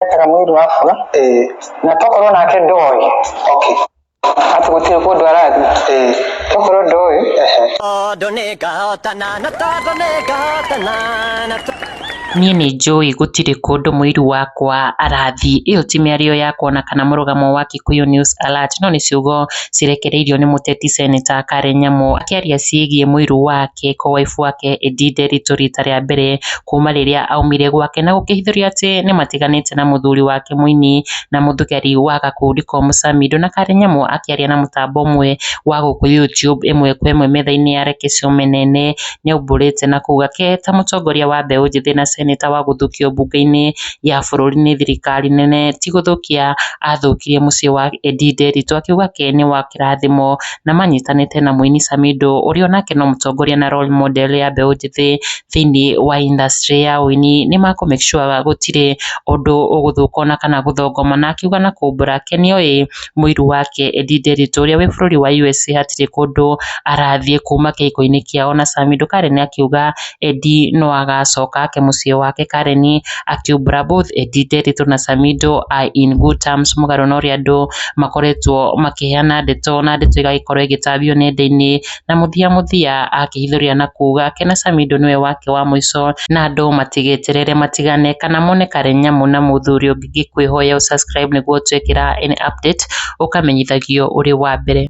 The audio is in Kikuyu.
Tara mwiri wafura na tokorwo nake ndoĩ ati gutire kundu arathi tokorwo ndoĩ niĩ nĩ njũĩ gũtirĩ kũndũ mũiru wakwa arathiĩ. Ĩyo ti mĩario yakwa na kana mũrũgamo wa Kikuyu News Alert, no nĩ ciugo cirekereirio nĩ mũteti Senator Karen Nyamu akĩaria ciĩgiĩ mũiru wake co-wife wake Edie Nderitu rita rĩa mbere kuma rĩrĩa aumire gwake na gũkĩhithũria atĩ nĩ matiganĩte na mũthuri wake mũini na mũthigari wa gakundi Komũ Samidoh. Na Karen Nyamu akĩaria na mũtambo ũmwe wa gũkũ YouTube ĩmwe kwa ĩmwe metha-inĩ ya Rekecio Menene nĩ aumbũrĩte na kuga ke ta mũtongoria wa mbeũ njĩthĩ na seneta wa gũthukio mbunge-inĩ ya bũrũri nĩ thirikari nene ti gũthũkia athũkirie mũciĩ wa Edie Nderitu, akiuga ke nĩ wa kĩrathimo na manyitanĩte na mũini Samidoh ũrĩa onake no mũtongoria na role model ya mbeũ njĩthĩ thĩinĩ wa industry ya ũini. Nĩ makũ make sure gũtirĩ ũndũ ũgũthũka ona kana gũthongoma, na akiuga na kumbũra ke nĩoĩ mũiru wake Edie Nderitu ũrĩa wĩ bũrũri wa USA hatirĩ kũndũ arathiĩ kuma kĩhiko-inĩ kĩao na Samidoh. Karen akiuga Edie no agacoka ake mũciĩ wake. Karen akiumbũra both Edie Nderitu na Samidoh are in good terms mũgarũ na ũrĩa andũ makoretwo makĩheana ndeto na ndeto igagĩkorwo igĩtambio nenda-inĩ, na mũthia akĩhithũria na kuga ke na Samidoh nĩwe wake wa mũico na andũ matigeterere matigane kana mone Karen Nyamu na mũthuri ũngĩ. Ngĩkwĩhoya subscribe nĩguo twekĩra any update ũkamenyithagio ũrĩ wa mbere.